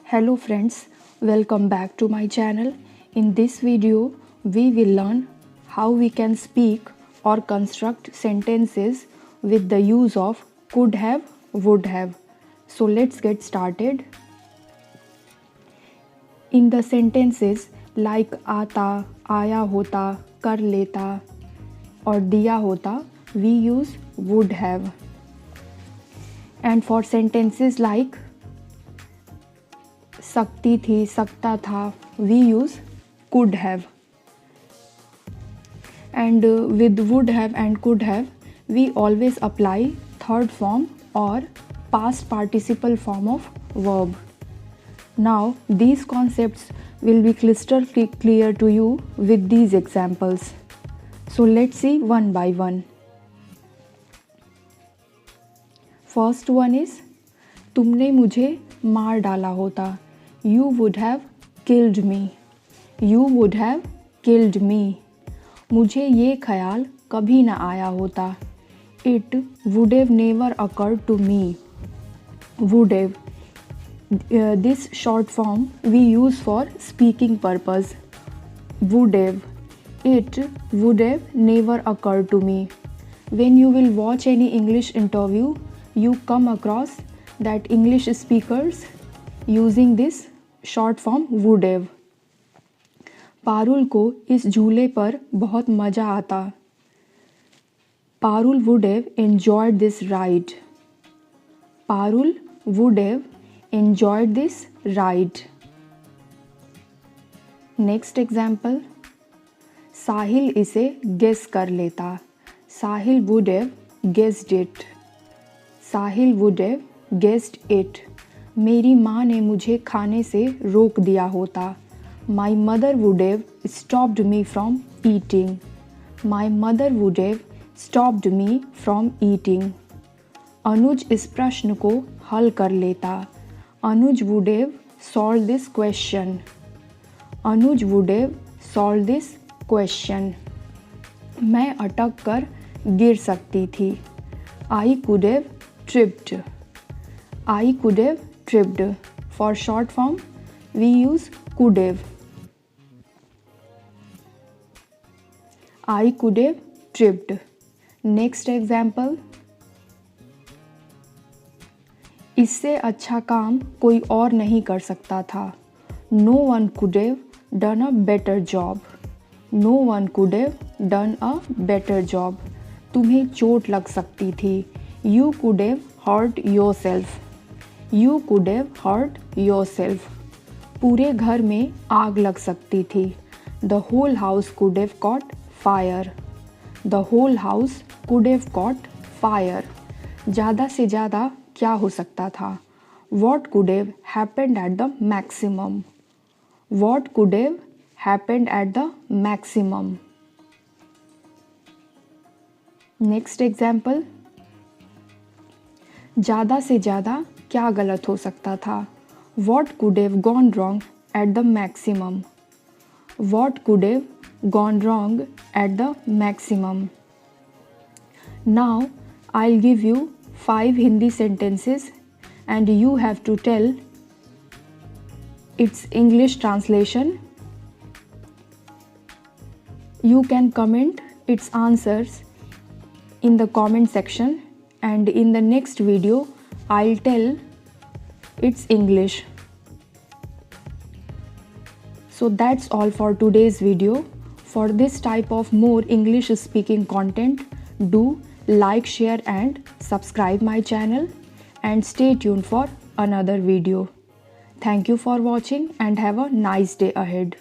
Hello friends, welcome back to my channel. In this video, we will learn how we can speak or construct sentences with the use of could have, would have. So let's get started. In the sentences like आता, आया होता, कर लेता और दिया होता, we use would have. And for sentences like सकती थी, सकता था, we use could have. And with would have and could have, we always apply third form or past participle form of verb. Now these concepts will be crystal clear to you with these examples. So let's see one by one. First one is तुमने मुझे मार डाला होता. You would have killed me. You would have killed me. मुझे ये ख्याल कभी ना आया होता. It would have never occurred to me. Would have. This short form we use for speaking purpose. Would have. It would have never occurred to me. When you will watch any English interview, you come across that English speakers using this short form would have. Parul को इस झूले पर बहुत मज़ा आता. Parul would have enjoyed this ride. Parul would have enjoyed this ride. Next example. साहिल इसे guess कर लेता. साहिल would have guessed it. Sahil would have guessed it. मेरी माँ ने मुझे खाने से रोक दिया होता. My mother would have stopped me from eating. My mother would have stopped me from eating. अनुज इस प्रश्न को हल कर लेता. अनुज would have solved this question. Anuj would have solved this question. मैं अटक कर गिर सकती थी. I could have tripped. I could have tripped. For short form, we use could have. I could have tripped. Next example. इससे अच्छा काम कोई और नहीं कर सकता था. No one could have done a better job. No one could have done a better job. तुम्हें चोट लग सकती थी. You could have hurt yourself. You could have hurt yourself. पूरे घर में आग लग सकती थी. The whole house could have caught fire. The whole house could have caught fire. ज़्यादा से ज़्यादा क्या हो सकता था. What could have happened at the maximum. What could have happened at the maximum. Next example. ज़्यादा से ज़्यादा क्या गलत हो सकता था. What could have gone wrong at the maximum. What could have gone wrong at the maximum. Now I'll give you 5 Hindi sentences and you have to tell its English translation. You can comment its answers in the comment section, and in the next video I'll tell its English. So that's all for today's video. For this type of more English speaking content, do like, share and subscribe my channel, and stay tuned for another video. Thank you for watching and have a nice day ahead.